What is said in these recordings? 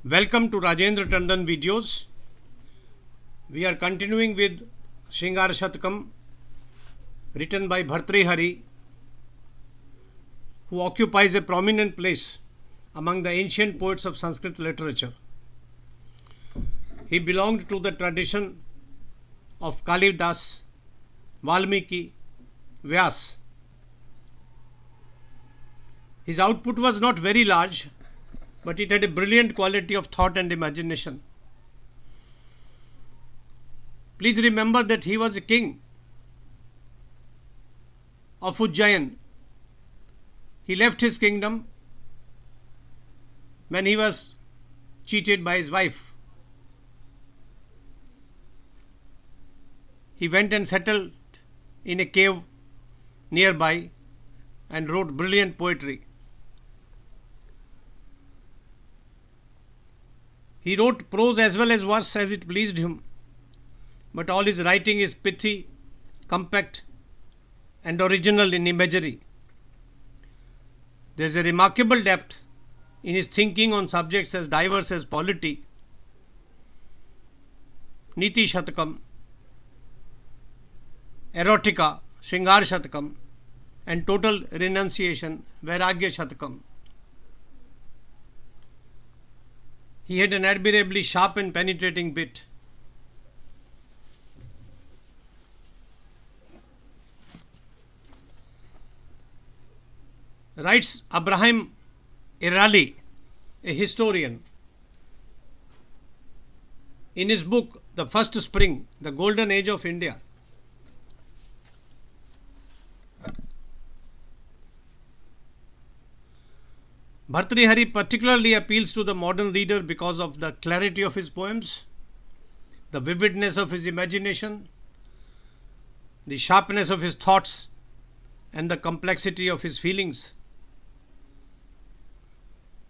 Welcome to Rajendra Tandon videos. We are continuing with Sringarashatakam written by Bhartrihari, who occupies a prominent place among the ancient poets of Sanskrit literature. He belonged to the tradition of Kalidas, Valmiki, Vyas. His output was not very large, but it had a brilliant quality of thought and imagination. Please remember that he was a king of Ujjain. He left his kingdom when he was cheated by his wife. He went and settled in a cave nearby and wrote brilliant poetry. He wrote prose as well as verse as it pleased him, but all his writing is pithy, compact, and original in imagery. There is a remarkable depth in his thinking on subjects as diverse as polity, Niti Shatakam, erotica, Sringarashatakam, and total renunciation, Vairagya Shatakam. He had an admirably sharp and penetrating wit. Writes Abraham Irali, a historian, in his book The First Spring, the Golden Age of India. Bhartrihari particularly appeals to the modern reader because of the clarity of his poems, the vividness of his imagination, the sharpness of his thoughts, and the complexity of his feelings.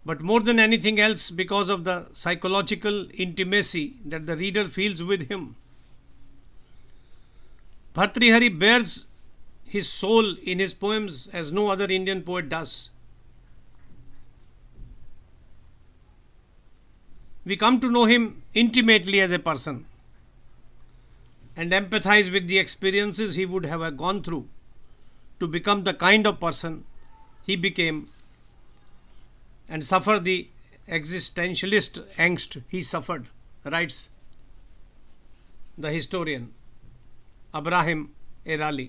But more than anything else, because of the psychological intimacy that the reader feels with him. Bhartrihari bears his soul in his poems as no other Indian poet does. We come to know him intimately as a person and empathize with the experiences he would have gone through to become the kind of person he became and suffer the existentialist angst he suffered, writes the historian Abraham Irali.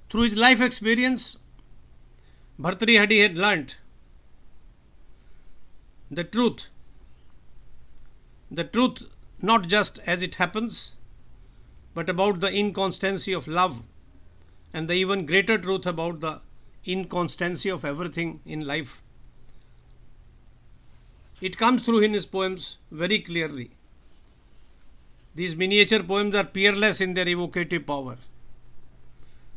Through his life experience, Bhartrihari had learnt the truth not just as it happens, but about the inconstancy of love and the even greater truth about the inconstancy of everything in life. It comes through in his poems very clearly. These miniature poems are peerless in their evocative power.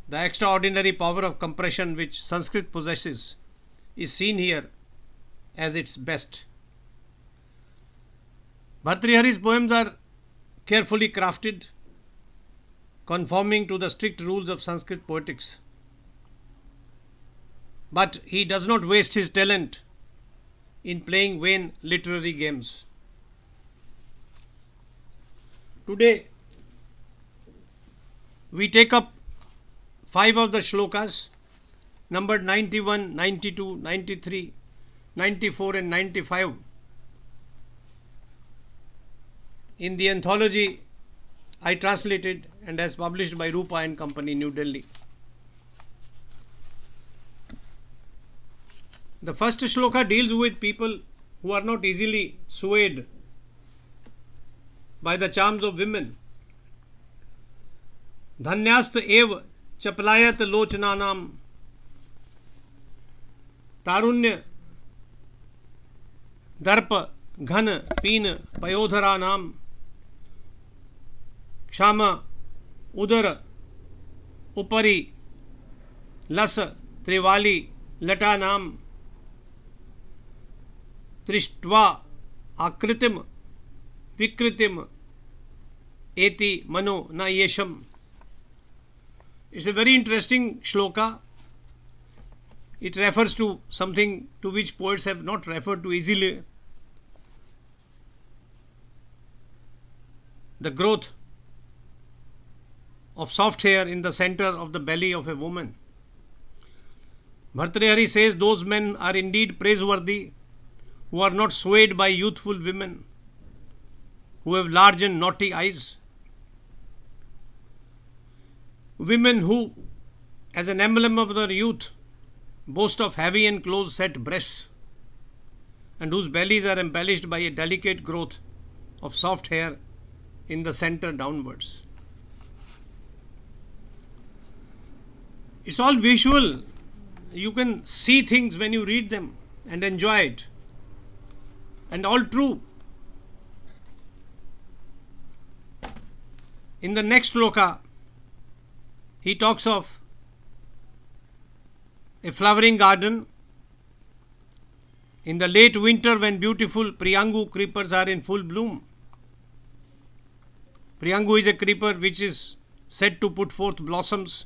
The extraordinary power of compression which Sanskrit possesses is seen here as its best. Bhartrihari's poems are carefully crafted, conforming to the strict rules of Sanskrit poetics. But he does not waste his talent in playing vain literary games. Today, we take up 5 of the Shlokas, numbered 91, 92, 93, 94 and 95 in the anthology I translated and as published by Rupa and Company, New Delhi. The first Shloka deals with people who are not easily swayed by the charms of women. Dhanyast ev चपलायत लोचनानाम तारुण्य दर्प घन पीन पयोधरानाम क्षाम उदर उपरि लस त्रिवाली लटानाम दृष्ट्वा आकृतिम विकृतिम एति मनो न येषम. It's a very interesting shloka. It refers to something to which poets have not referred to easily. The growth of soft hair in the center of the belly of a woman. Bhartrihari says, those men are indeed praiseworthy who are not swayed by youthful women, who have large and naughty eyes. Women who, as an emblem of their youth, boast of heavy and close-set breasts, and whose bellies are embellished by a delicate growth of soft hair in the center downwards. It's all visual. You can see things when you read them and enjoy it. And all true. In the next shloka, he talks of a flowering garden in the late winter when beautiful Priyangu creepers are in full bloom. Priyangu is a creeper which is said to put forth blossoms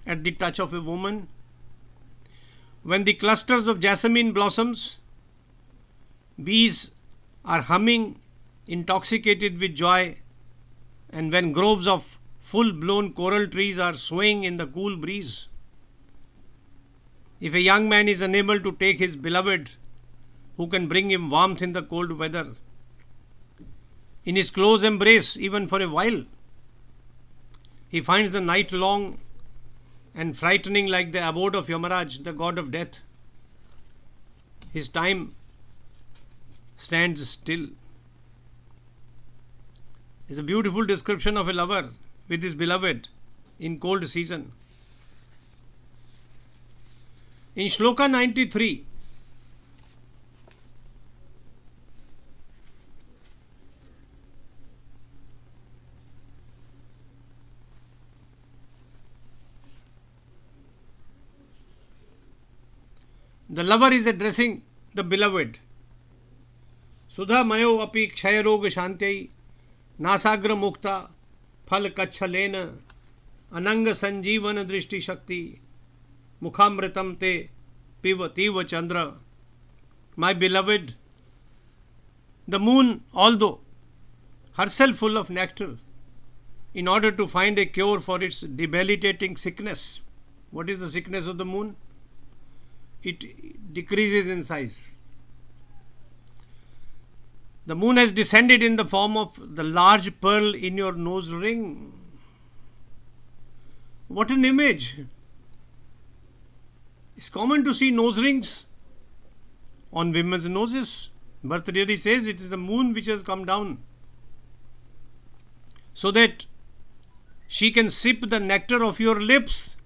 at the touch of a woman. When the clusters of jasmine blossoms, bees are humming, intoxicated with joy, and when groves of full-blown coral trees are swaying in the cool breeze. If a young man is unable to take his beloved, who can bring him warmth in the cold weather, in his close embrace even for a while, he finds the night long and frightening like the abode of Yamaraj, the god of death. His time stands still. It's a beautiful description of a lover with his beloved in cold season. In Shloka 93, the lover is addressing the beloved. Sudha mayo api kshayrog shantyai nasagra mukta phal kachalena ananga sanjeevan drishti shakti mukhamritam te pivativa chandra. My beloved, the moon, although herself full of nectar, in order to find a cure for its debilitating sickness. What is the sickness of the moon? It decreases in size. The moon has descended in the form of the large pearl in your nose ring. What an image! It's common to see nose rings on women's noses. Bhartrihari says it is the moon which has come down so that she can sip the nectar of your lips.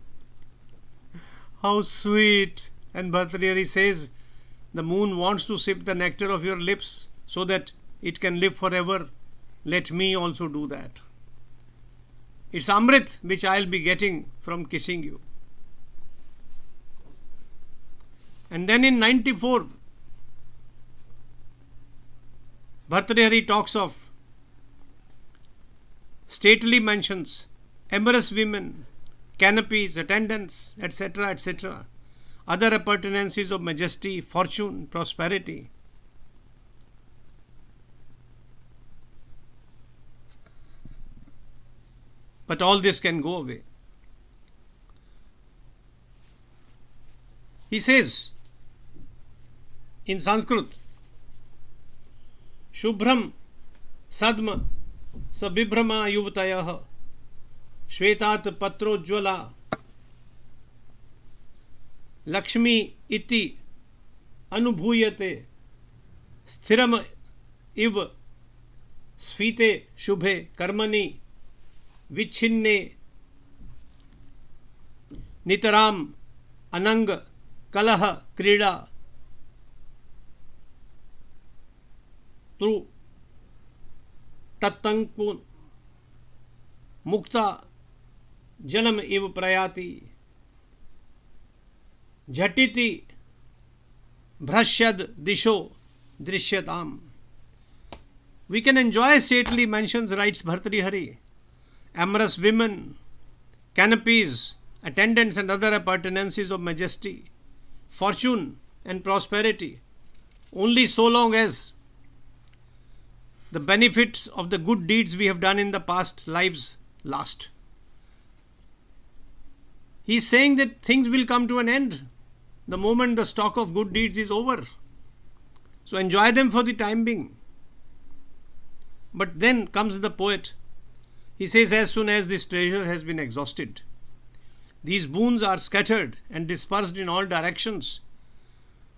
How sweet! And Bhartrihari says the moon wants to sip the nectar of your lips so that it can live forever. Let me also do that. It's Amrit which I'll be getting from kissing you. And then in 94, Bhartrihari talks of stately mansions, amorous women, canopies, attendants, etc., etc., other appurtenances of majesty, fortune, prosperity. But all this can go away. He says in Sanskrit, Shubhram Sadma Sabibhrama Yuvatayah Shvetat Patrojwala Lakshmi iti Anubhuyate Sthiram iv Sfite Shubhe Karmani Vichinne Nitaram Anang Kalaha Krida Tru Tattankun Mukta Janam iv Prayati Jhatiti Bhrashyad Disho Drishyatam. We can enjoy stately mansions, writes Bhartrihari, amorous women, canopies, attendants and other appurtenances of majesty, fortune and prosperity, only so long as the benefits of the good deeds we have done in the past lives last. He is saying that things will come to an end the moment the stock of good deeds is over. So enjoy them for the time being. But then comes the poet. He says, as soon as this treasure has been exhausted, these boons are scattered and dispersed in all directions,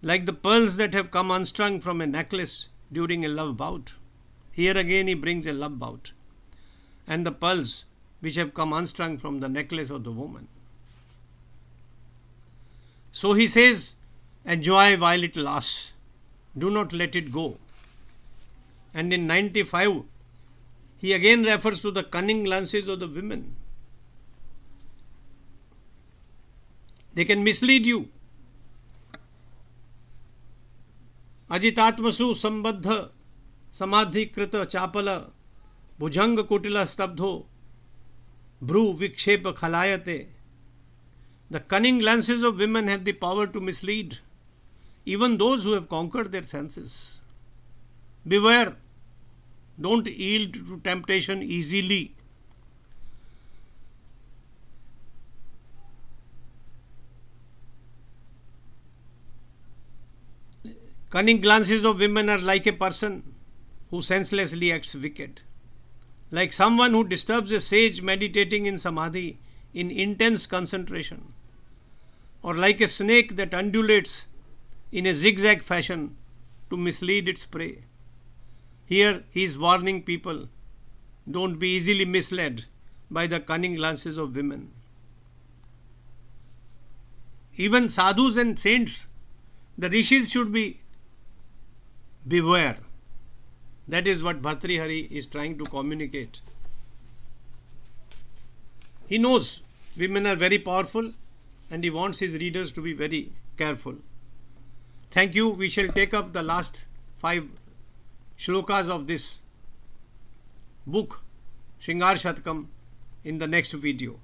like the pearls that have come unstrung from a necklace during a love bout. Here again he brings a love bout, and the pearls which have come unstrung from the necklace of the woman. So he says, enjoy while it lasts. Do not let it go. And in 95, he again refers to the cunning glances of the women. They can mislead you. Ajitatmasu sambadha samadhi krita chapala bhujang kutila stabdho bhru vikshepa khalayate. The cunning glances of women have the power to mislead even those who have conquered their senses. Beware, don't yield to temptation easily. Cunning glances of women are like a person who senselessly acts wicked, like someone who disturbs a sage meditating in samadhi in intense concentration, or like a snake that undulates in a zigzag fashion to mislead its prey. Here he is warning people, don't be easily misled by the cunning glances of women. Even sadhus and saints, the rishis should be beware. That is what Bhartrihari is trying to communicate. He knows women are very powerful and he wants his readers to be very careful. Thank you. We shall take up the last 5 shlokas of this book, Sringarashatakam, in the next video.